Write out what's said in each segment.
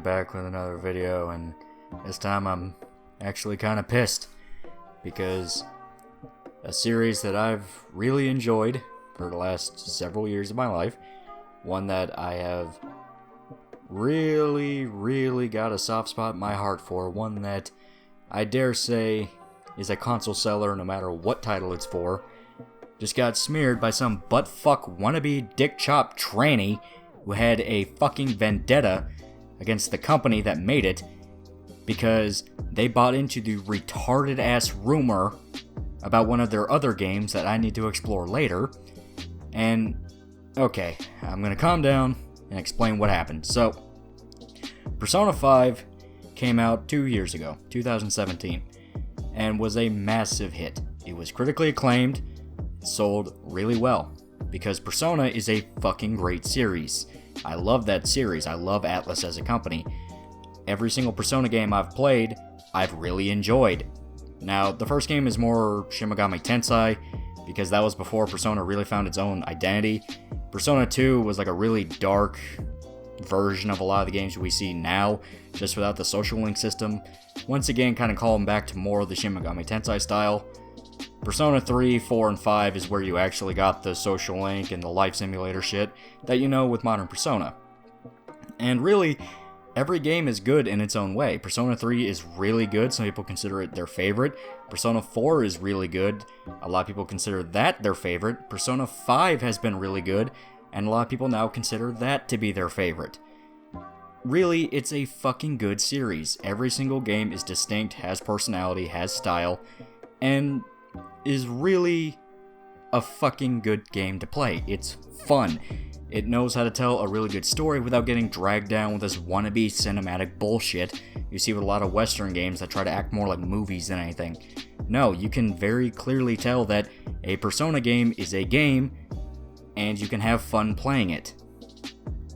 I'm back with another video, and this time I'm actually kind of pissed because a series that I've really enjoyed for the last several years of my life, one that I have really got a soft spot in my heart for, one that I dare say is a console seller no matter what title it's for, just got smeared by some buttfuck wannabe dick chop tranny who had a fucking vendetta against the company that made it because they bought into the retarded ass rumor about one of their other games that I need to explore later. And okay, I'm gonna calm down and explain what happened. So, Persona 5 came out 2 years ago, 2017, and was a massive hit. It was critically acclaimed, sold really well, because Persona is a fucking great series. I love that series. I love Atlus as a company. Every single Persona game I've played, I've really enjoyed. Now, the first game is more Shin Megami Tensei, because that was before Persona really found its own identity. Persona 2 was like a really dark version of a lot of the games we see now, just without the social link system. Once again, kind of calling back to more of the Shin Megami Tensei style. Persona 3, 4, and 5 is where you actually got the social link and the life simulator shit that you know with modern Persona. And really, every game is good in its own way. Persona 3 is really good, some people consider it their favorite. Persona 4 is really good, a lot of people consider that their favorite. Persona 5 has been really good, and a lot of people now consider that to be their favorite. Really, it's a fucking good series. Every single game is distinct, has personality, has style, and is really a fucking good game to play. It's fun. It knows how to tell a really good story without getting dragged down with this wannabe cinematic bullshit you see with a lot of Western games that try to act more like movies than anything. No, you can very clearly tell that a Persona game is a game, and you can have fun playing it.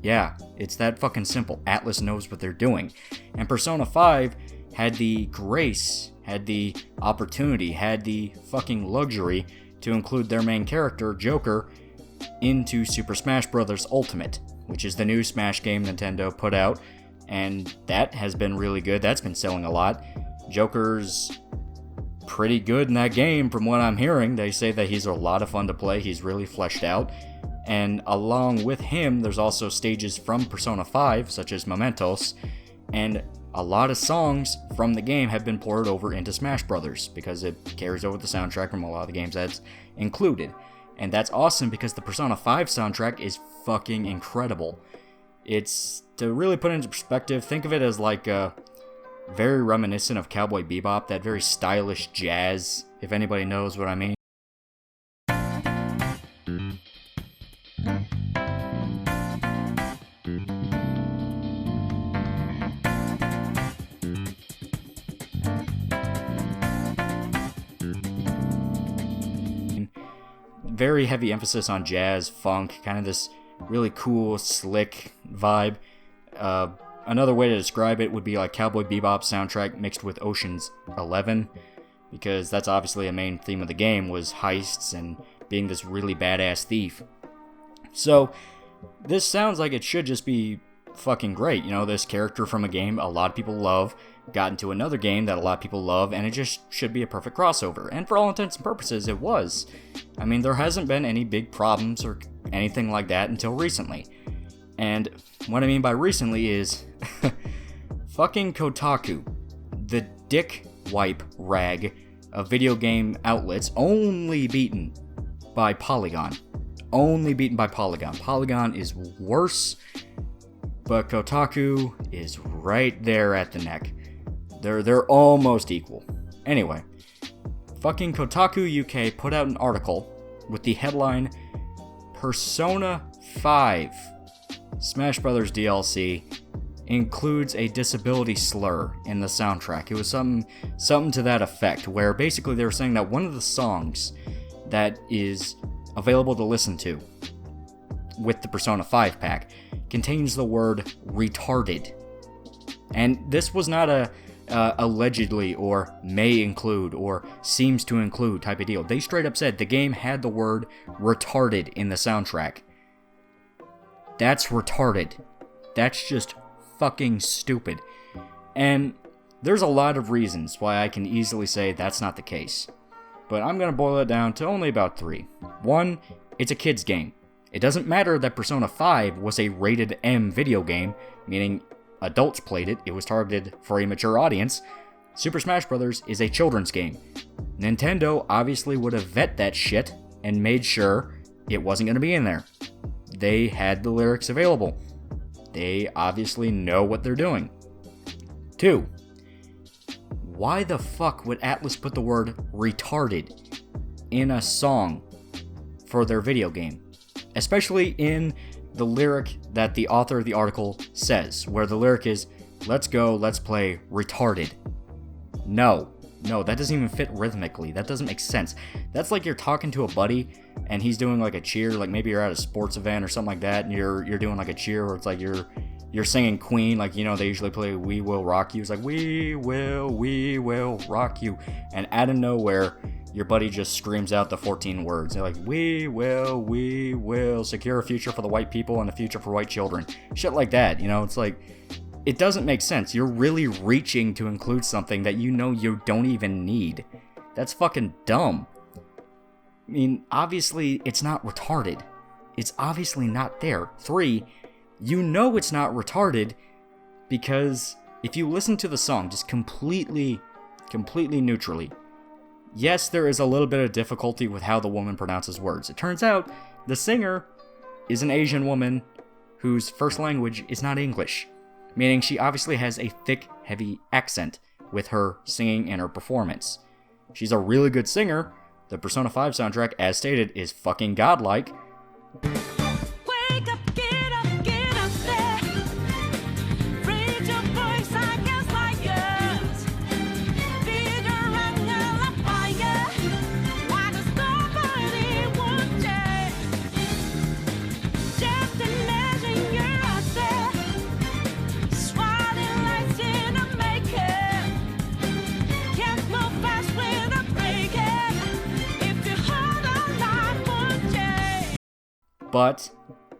Yeah, it's that fucking simple. Atlus knows what they're doing. And Persona 5 had the grace, had the opportunity, had the fucking luxury to include their main character, Joker, into Super Smash Bros. Ultimate, which is the new Smash game Nintendo put out, and that has been really good. That's been selling a lot. Joker's pretty good in that game from what I'm hearing. They say that he's a lot of fun to play, he's really fleshed out, and along with him, there's also stages from Persona 5, such as Mementos, and a lot of songs from the game have been ported over into Smash Brothers because it carries over the soundtrack from a lot of the games that's included. And that's awesome because the Persona 5 soundtrack is fucking incredible. It's, to really put it into perspective, think of it as like very reminiscent of Cowboy Bebop, that very stylish jazz, if anybody knows what I mean. Very heavy emphasis on jazz, funk, kind of this really cool, slick vibe. Another way to describe it would be like Cowboy Bebop soundtrack mixed with Ocean's 11, because that's obviously a main theme of the game, was heists and being this really badass thief. So, this sounds like it should just be fucking great. You know, this character from a game a lot of people love got into another game that a lot of people love, and it just should be a perfect crossover. And for all intents and purposes, it was. I mean, there hasn't been any big problems or anything like that until recently. And what I mean by recently is fucking Kotaku, the dick wipe rag of video game outlets, only beaten by Polygon. Only beaten by Polygon. Polygon is worse, but Kotaku is right there at the neck. They're almost equal. Anyway, fucking Kotaku UK put out an article with the headline, Persona 5 Smash Bros. DLC includes a disability slur in the soundtrack. It was something to that effect, where basically they were saying that one of the songs that is available to listen to with the Persona 5 pack contains the word retarded. And this was not a allegedly or may include or seems to include type of deal. They straight up said the game had the word retarded in the soundtrack. That's retarded. That's just fucking stupid. And there's a lot of reasons why I can easily say that's not the case. But I'm going to boil it down to only about 3. 1, it's a kid's game. It doesn't matter that Persona 5 was a rated M video game, meaning adults played it, it was targeted for a mature audience. Super Smash Bros. Is a children's game. Nintendo obviously would have vet that shit and made sure it wasn't going to be in there. They had the lyrics available. They obviously know what they're doing. 2, why the fuck would Atlus put the word retarded in a song for their video game? Especially in the lyric that the author of the article says, where the lyric is, let's go, let's play retarded. No, that doesn't even fit rhythmically. That doesn't make sense. That's like you're talking to a buddy and he's doing like a cheer, like maybe you're at a sports event or something like that, and you're doing like a cheer where it's like you're singing Queen, like, you know, they usually play We Will Rock You. It's like, we will rock you. And out of nowhere, your buddy just screams out the 14 words. They're like, we will secure a future for the white people and a future for white children. Shit like that, you know, it's like, it doesn't make sense. You're really reaching to include something that you know you don't even need. That's fucking dumb. I mean, obviously, it's not retarded. It's obviously not there. 3, you know it's not retarded because if you listen to the song just completely neutrally, yes, there is a little bit of difficulty with how the woman pronounces words. It turns out the singer is an Asian woman whose first language is not English, meaning she obviously has a thick, heavy accent with her singing and her performance. She's a really good singer. The Persona 5 soundtrack, as stated, is fucking godlike.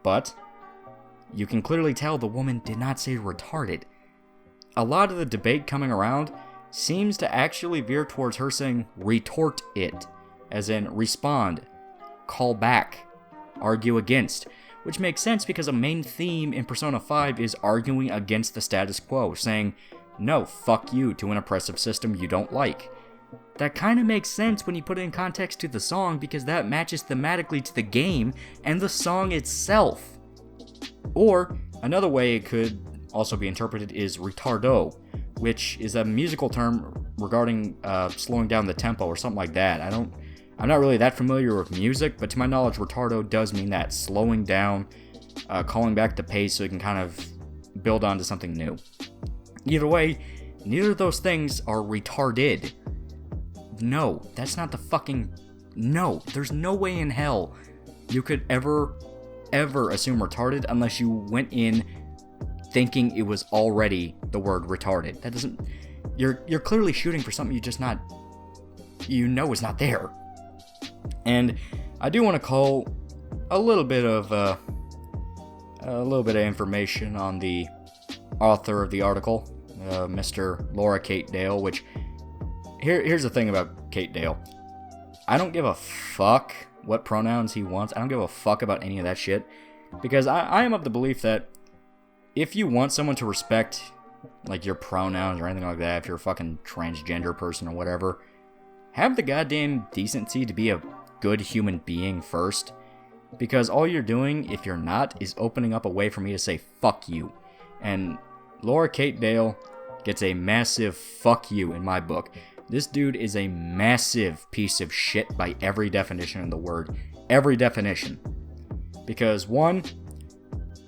But, you can clearly tell the woman did not say retarded. A lot of the debate coming around seems to actually veer towards her saying retort it, as in respond, call back, argue against, which makes sense because a main theme in Persona 5 is arguing against the status quo, saying, no, fuck you to an oppressive system you don't like. That kind of makes sense when you put it in context to the song because that matches thematically to the game and the song itself. Or, another way it could also be interpreted is retardo, which is a musical term regarding slowing down the tempo or something like that. I'm not really that familiar with music, but to my knowledge, retardo does mean that, slowing down, calling back the pace so you can kind of build onto something new. Either way, neither of those things are retarded. No, that's not the fucking... No, there's no way in hell you could ever assume retarded unless you went in thinking it was already the word retarded. That doesn't... You're clearly shooting for something you just not... You know is not there. And I do want to call a little bit of information on the author of the article, Mr. Laura Kate Dale, which... Here's the thing about Kate Dale. I don't give a fuck what pronouns he wants. I don't give a fuck about any of that shit. Because I am of the belief that if you want someone to respect, like, your pronouns or anything like that, if you're a fucking transgender person or whatever, have the goddamn decency to be a good human being first. Because all you're doing, if you're not, is opening up a way for me to say fuck you. And Laura Kate Dale gets a massive fuck you in my book. This dude is a massive piece of shit by every definition of the word. Every definition. Because, 1,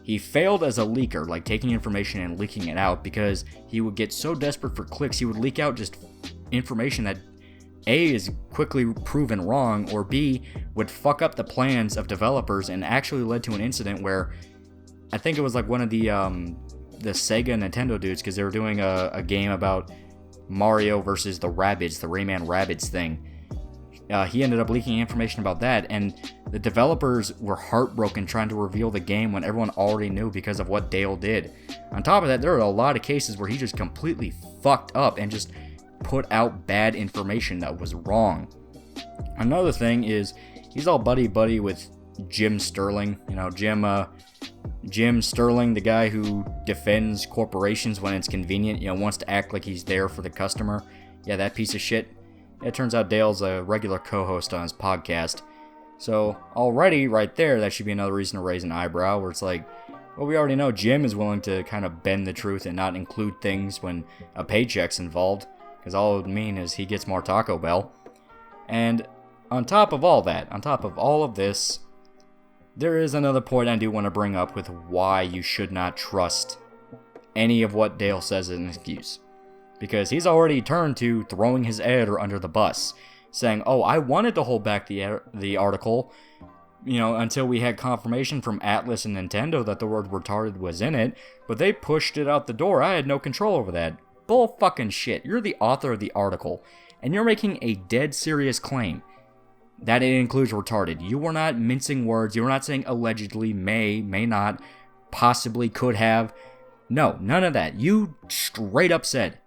he failed as a leaker, like taking information and leaking it out, because he would get so desperate for clicks, he would leak out just information that A, is quickly proven wrong, or B, would fuck up the plans of developers and actually led to an incident where, I think it was like one of the Sega Nintendo dudes, because they were doing a game about Mario versus the Rabbids, the Rayman Rabbids thing. He ended up leaking information about that, and the developers were heartbroken trying to reveal the game when everyone already knew because of what Dale did. On top of that, there are a lot of cases where he just completely fucked up and just put out bad information that was wrong. Another thing is, he's all buddy-buddy with Jim Sterling. You know, Jim Sterling, the guy who defends corporations when it's convenient, you know, wants to act like he's there for the customer. Yeah, that piece of shit. It turns out Dale's a regular co-host on his podcast. So, already, right there, that should be another reason to raise an eyebrow, where it's like, well, we already know Jim is willing to kind of bend the truth and not include things when a paycheck's involved, because all it would mean is he gets more Taco Bell. And on top of all that, on top of all of this, there is another point I do want to bring up with why you should not trust any of what Dale says as an excuse. Because he's already turned to throwing his editor under the bus, saying, oh, I wanted to hold back the article, you know, until we had confirmation from Atlas and Nintendo that the word retarded was in it, but they pushed it out the door. I had no control over that. Bull fucking shit. You're the author of the article, and you're making a dead serious claim that it includes retarded. You were not mincing words. You were not saying allegedly, may not, possibly, could have. No, none of that. You straight up said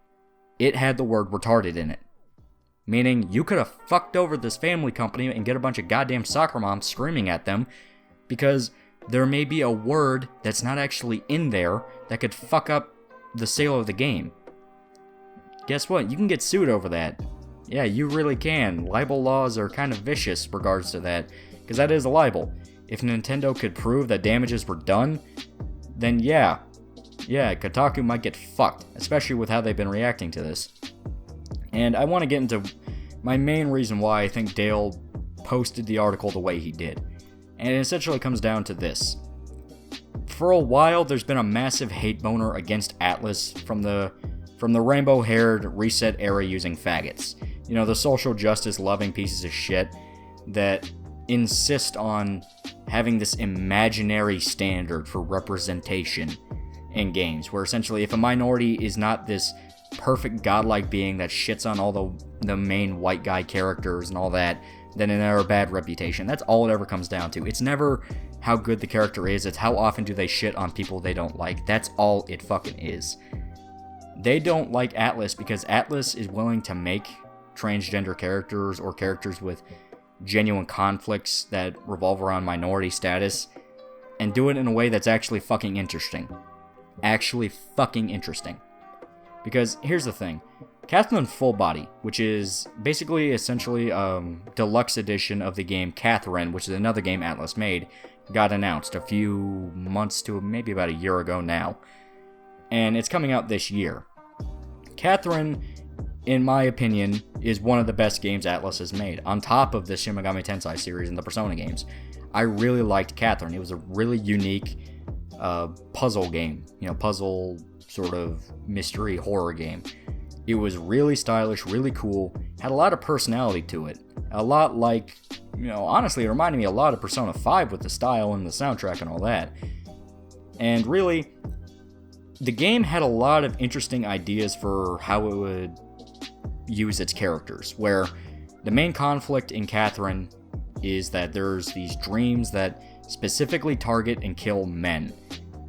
it had the word retarded in it. Meaning, you could have fucked over this family company and get a bunch of goddamn soccer moms screaming at them because there may be a word that's not actually in there that could fuck up the sale of the game. Guess what? You can get sued over that. Yeah, you really can. Libel laws are kind of vicious in regards to that, because that is a libel. If Nintendo could prove that damages were done, then yeah, Kotaku might get fucked, especially with how they've been reacting to this. And I want to get into my main reason why I think Dale posted the article the way he did. And it essentially comes down to this. For a while, there's been a massive hate boner against Atlas from the rainbow-haired Reset era using faggots. You know, the social justice loving pieces of shit that insist on having this imaginary standard for representation in games, where essentially if a minority is not this perfect godlike being that shits on all the main white guy characters and all that, then they're a bad reputation. That's all it ever comes down to. It's never how good the character is, it's how often do they shit on people they don't like. That's all it fucking is. They don't like Atlas because Atlas is willing to make transgender characters or characters with genuine conflicts that revolve around minority status and do it in a way that's actually fucking interesting. Actually fucking interesting. Because here's the thing. Catherine Full Body, which is basically essentially a deluxe edition of the game Catherine, which is another game Atlas made, got announced a few months to maybe about a year ago now. And it's coming out this year. Catherine, in my opinion, is one of the best games Atlas has made, on top of the Shin Megami Tensei series and the Persona games. I really liked Catherine. It was a really unique puzzle game, you know, puzzle sort of mystery horror game. It was really stylish, really cool, had a lot of personality to it. A lot like, you know, honestly, it reminded me a lot of Persona 5 with the style and the soundtrack and all that. And really, the game had a lot of interesting ideas for how it would use its characters, where the main conflict in Catherine is that there's these dreams that specifically target and kill men.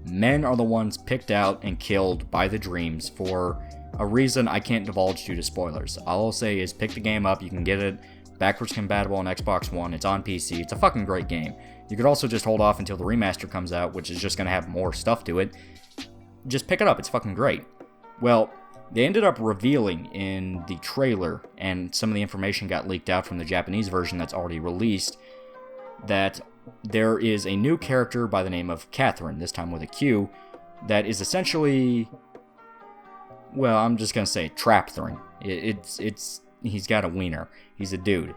Men are the ones picked out and killed by the dreams for a reason I can't divulge due to spoilers. All I'll say is pick the game up, you can get it backwards compatible on Xbox One, it's on PC, it's a fucking great game. You could also just hold off until the remaster comes out, which is just going to have more stuff to it. Just pick it up, it's fucking great. Well, they ended up revealing in the trailer, and some of the information got leaked out from the Japanese version that's already released, that there is a new character by the name of Catherine, this time with a Q, that is essentially, well, I'm just gonna say Trapthrin. He's got a wiener. He's a dude.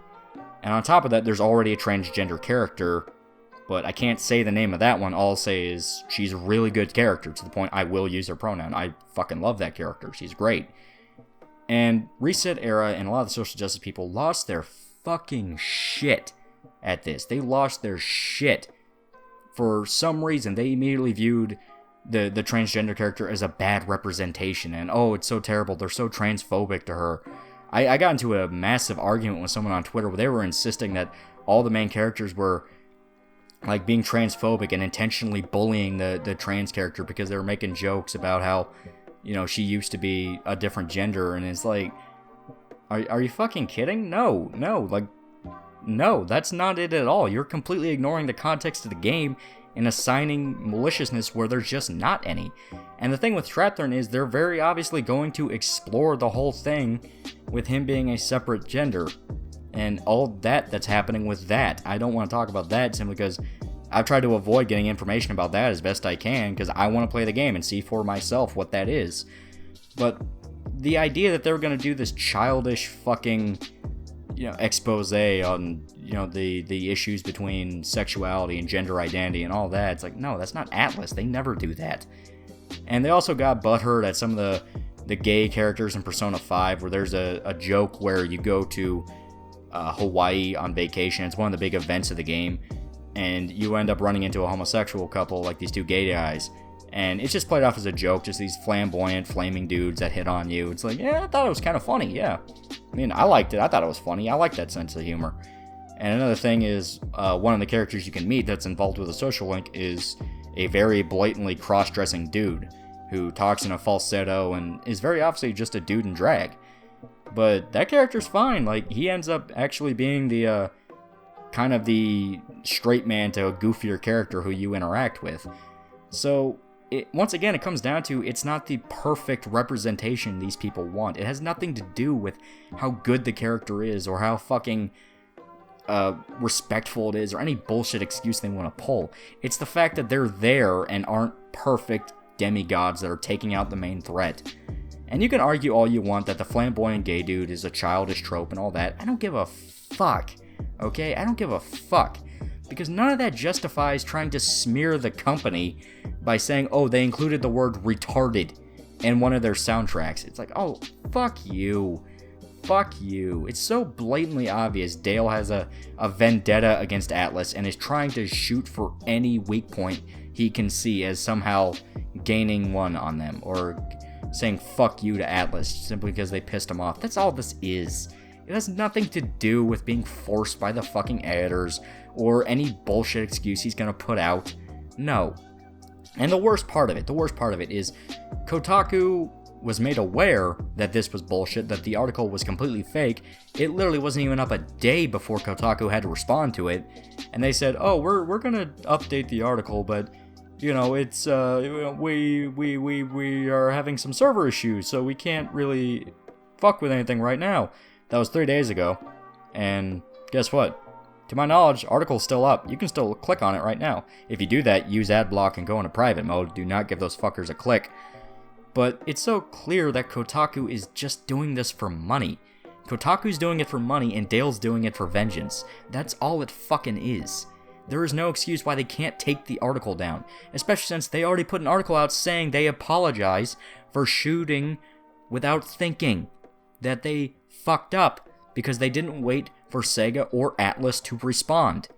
And on top of that, there's already a transgender character, but I can't say the name of that one. All I'll say is she's a really good character, to the point I will use her pronoun. I fucking love that character. She's great. And Reset Era and a lot of the social justice people lost their fucking shit at this. They lost their shit. For some reason, they immediately viewed the transgender character as a bad representation, and oh, it's so terrible, they're so transphobic to her. I got into a massive argument with someone on Twitter where they were insisting that all the main characters were like being transphobic and intentionally bullying the trans character because they were making jokes about how, you know, she used to be a different gender, and it's like, are you fucking kidding? No, that's not it at all. You're completely ignoring the context of the game and assigning maliciousness where there's just not any. And the thing with Trapthorn is they're very obviously going to explore the whole thing with him being a separate gender. And all that's happening with that. I don't want to talk about that simply because I've tried to avoid getting information about that as best I can because I want to play the game and see for myself what that is. But the idea that they're going to do this childish fucking, you know, expose on, you know, the issues between sexuality and gender identity and all that, it's like, no, that's not Atlas. They never do that. And they also got butthurt at some of the gay characters in Persona 5 where there's a joke where you go to Hawaii on vacation. It's one of the big events of the game, and you end up running into a homosexual couple, like these two gay guys, and it's just played off as a joke, just these flamboyant, flaming dudes that hit on you. It's like, yeah, I thought it was kind of funny, yeah. I mean, I liked it. I thought it was funny. I like that sense of humor. And another thing is, one of the characters you can meet that's involved with a social link is a very blatantly cross-dressing dude who talks in a falsetto and is very obviously just a dude in drag. But that character's fine. Like, he ends up actually being the, kind of the straight man to a goofier character who you interact with. So, once again, it comes down to, it's not the perfect representation these people want. It has nothing to do with how good the character is, or how fucking, respectful it is, or any bullshit excuse they want to pull. It's the fact that they're there and aren't perfect demigods that are taking out the main threat. And you can argue all you want that the flamboyant gay dude is a childish trope and all that. I don't give a fuck, okay? I don't give a fuck. Because none of that justifies trying to smear the company by saying, oh, they included the word retarded in one of their soundtracks. It's like, oh, fuck you. Fuck you. It's so blatantly obvious Dale has a vendetta against Atlas and is trying to shoot for any weak point he can see as somehow gaining one on them, or saying fuck you to Atlas simply because they pissed him off. That's all this is. It has nothing to do with being forced by the fucking editors or any bullshit excuse he's gonna put out. No. And the worst part of it is Kotaku was made aware that this was bullshit, that the article was completely fake. It literally wasn't even up a day before Kotaku had to respond to it. And they said, oh, we're gonna update the article, but you know, it's, we are having some server issues, so we can't really fuck with anything right now. That was 3 days ago, and guess what? To my knowledge, article's still up. You can still click on it right now. If you do that, use adblock and go into private mode. Do not give those fuckers a click. But it's so clear that Kotaku is just doing this for money. Kotaku's doing it for money, and Dale's doing it for vengeance. That's all it fucking is. There is no excuse why they can't take the article down, especially since they already put an article out saying they apologize for shooting without thinking, that they fucked up because they didn't wait for Sega or Atlas to respond.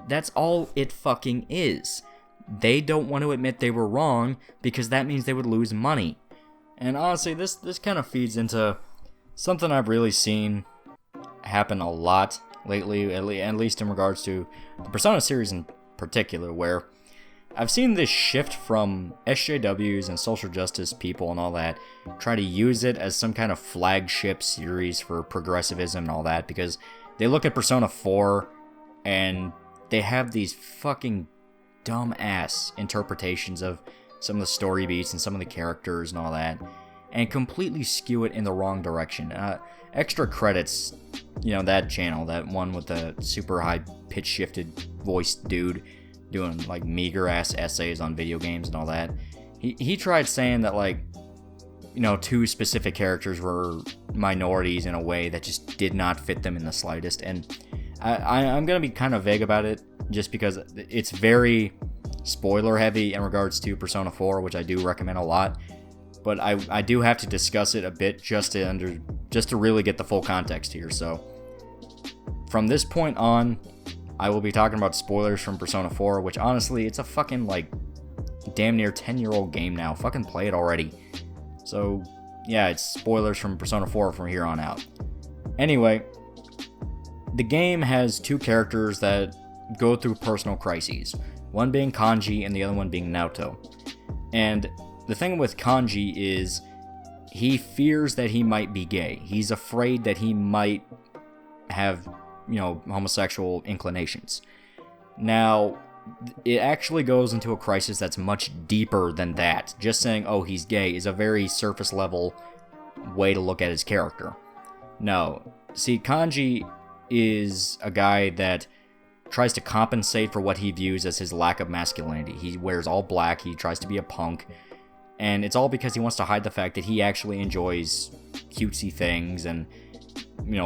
That's all it fucking is. They don't want to admit they were wrong because that means they would lose money. And honestly, this kind of feeds into something I've really seen happen a lot lately, at least in regards to the Persona series in particular, where I've seen this shift from SJWs and social justice people and all that try to use it as some kind of flagship series for progressivism and all that, because they look at Persona 4 and they have these fucking dumb-ass interpretations of some of the story beats and some of the characters and all that, and completely skew it in the wrong direction. Extra credits, you know, that channel, that one with the super high pitch shifted voice dude doing like meager ass essays on video games and all that. He tried saying that, like, you know, two specific characters were minorities in a way that just did not fit them in the slightest. And I'm gonna be kind of vague about it just because it's very spoiler heavy in regards to Persona 4, which I do recommend a lot. But I do have to discuss it a bit just to really get the full context here. So from this point on, I will be talking about spoilers from Persona 4, which honestly, it's a fucking like damn near 10-year-old game now. Fucking play it already. So yeah, it's spoilers from Persona 4 from here on out. Anyway, the game has two characters that go through personal crises. One being Kanji and the other one being Naoto. And the thing with Kanji is he fears that he might be gay. He's afraid that he might have, homosexual inclinations. Now, it actually goes into a crisis that's much deeper than that. Just saying, oh, he's gay is a very surface level way to look at his character. No. See, Kanji is a guy that tries to compensate for what he views as his lack of masculinity. He wears all black, he tries to be a punk, and it's all because he wants to hide the fact that he actually enjoys cutesy things and,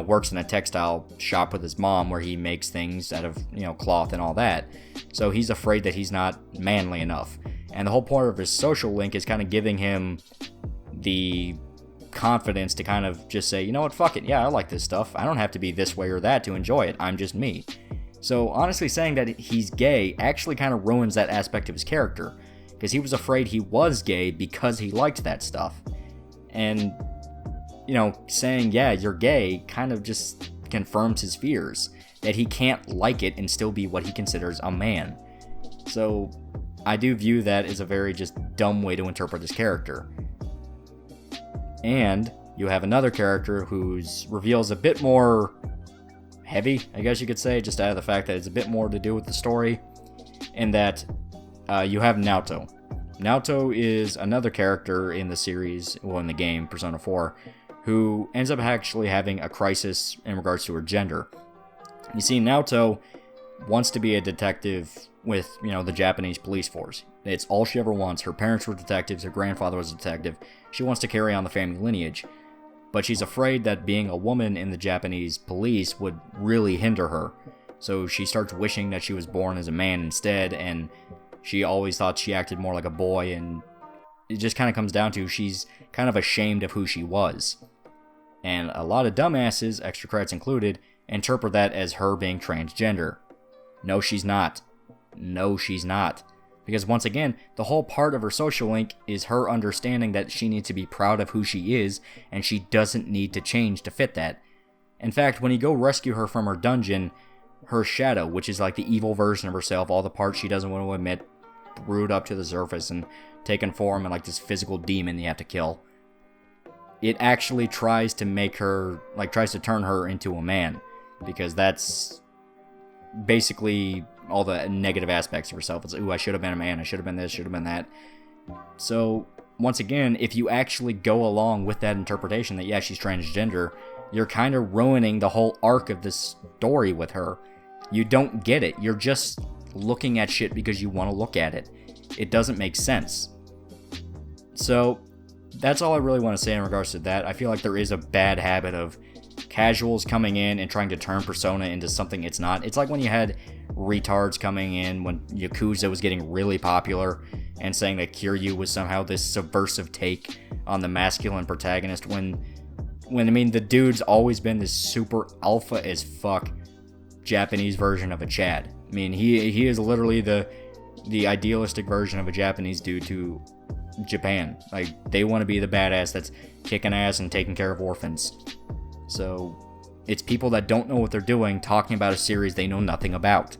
works in a textile shop with his mom where he makes things out of, cloth and all that. So he's afraid that he's not manly enough. And the whole point of his social link is kind of giving him the confidence to kind of just say, you know what, fuck it, yeah, I like this stuff. I don't have to be this way or that to enjoy it. I'm just me. So honestly, saying that he's gay actually kind of ruins that aspect of his character, because he was afraid he was gay because he liked that stuff. And, saying, yeah, you're gay kind of just confirms his fears, that he can't like it and still be what he considers a man. So I do view that as a very just dumb way to interpret his character. And you have another character who's reveals a bit more heavy, I guess you could say, just out of the fact that it's a bit more to do with the story, and that you have Naoto. Naoto is another character in the series, in the game, Persona 4, who ends up actually having a crisis in regards to her gender. You see, Naoto wants to be a detective with, the Japanese police force. It's all she ever wants. Her parents were detectives, her grandfather was a detective. She wants to carry on the family lineage. But she's afraid that being a woman in the Japanese police would really hinder her. So she starts wishing that she was born as a man instead, and she always thought she acted more like a boy, and it just kind of comes down to she's kind of ashamed of who she was. And a lot of dumbasses, extra credits included, interpret that as her being transgender. No, she's not. No, she's not. Because once again, the whole part of her social link is her understanding that she needs to be proud of who she is, and she doesn't need to change to fit that. In fact, when you go rescue her from her dungeon, her shadow, which is like the evil version of herself, all the parts she doesn't want to admit, brewed up to the surface and taken form in like this physical demon you have to kill. It actually tries to make her, tries to turn her into a man, because that's basically all the negative aspects of herself. It's, ooh, I should have been a man, I should have been this, should have been that. So, once again, if you actually go along with that interpretation that, yeah, she's transgender, you're kind of ruining the whole arc of this story with her. You don't get it. You're just looking at shit because you want to look at it. It doesn't make sense. So, that's all I really want to say in regards to that. I feel like there is a bad habit of casuals coming in and trying to turn Persona into something it's not. It's like when you had retards coming in when Yakuza was getting really popular and saying that Kiryu was somehow this subversive take on the masculine protagonist when the dude's always been this super alpha as fuck Japanese version of a Chad. I mean, he is literally the idealistic version of a Japanese dude to Japan. They want to be the badass that's kicking ass and taking care of orphans. So, it's people that don't know what they're doing talking about a series they know nothing about.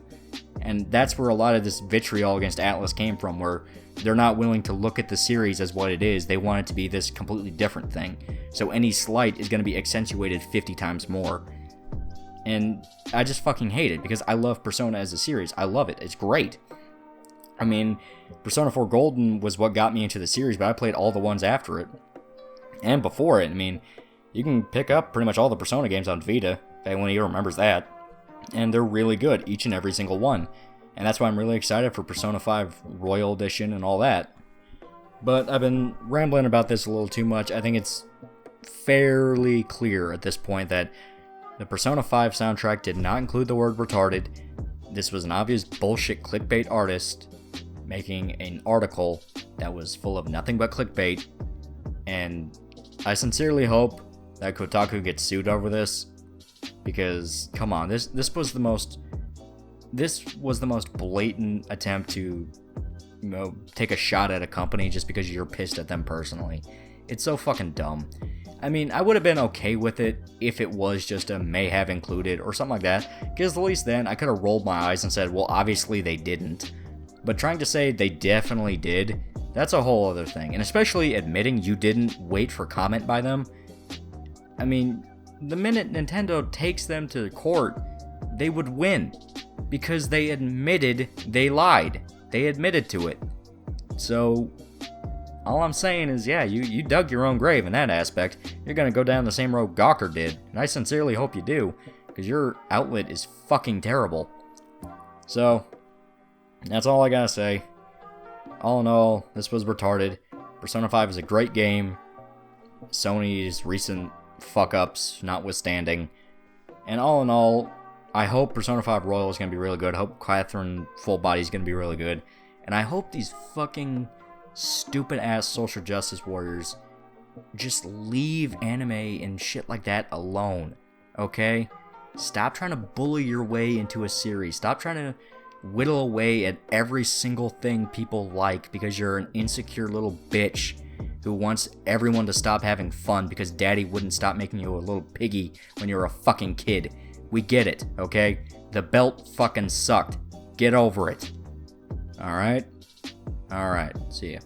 And that's where a lot of this vitriol against Atlas came from, where they're not willing to look at the series as what it is. They want it to be this completely different thing. So any slight is going to be accentuated 50 times more. And I just fucking hate it, because I love Persona as a series. I love it. It's great. I mean, Persona 4 Golden was what got me into the series, but I played all the ones after it. And before it. I mean, you can pick up pretty much all the Persona games on Vita, if anyone here remembers that. And they're really good, each and every single one. And that's why I'm really excited for Persona 5 Royal Edition and all that. But I've been rambling about this a little too much. I think it's fairly clear at this point that the Persona 5 soundtrack did not include the word retarded. This was an obvious bullshit clickbait artist making an article that was full of nothing but clickbait. And I sincerely hope that Kotaku gets sued over this, because come on, this was the most blatant attempt to, take a shot at a company just because you're pissed at them personally. It's so fucking dumb. I mean, I would have been okay with it if it was just a may have included or something like that, because at least then I could have rolled my eyes and said, well, obviously they didn't. But trying to say they definitely did, that's a whole other thing. And especially admitting you didn't wait for comment by them. I mean, the minute Nintendo takes them to court, they would win. Because they admitted they lied. They admitted to it. So, all I'm saying is, yeah, you dug your own grave in that aspect. You're gonna go down the same road Gawker did. And I sincerely hope you do. Because your outlet is fucking terrible. So, that's all I gotta say. All in all, this was retarded. Persona 5 is a great game. Sony's recent fuck-ups notwithstanding. And all in all, I hope Persona 5 Royal is going to be really good. I hope Catherine Full Body is going to be really good. And I hope these fucking stupid-ass social justice warriors just leave anime and shit like that alone. Okay? Stop trying to bully your way into a series. Stop trying to whittle away at every single thing people like because you're an insecure little bitch who wants everyone to stop having fun because daddy wouldn't stop making you a little piggy when you were a fucking kid. We get it, okay? The belt fucking sucked. Get over it. Alright? Alright, see ya.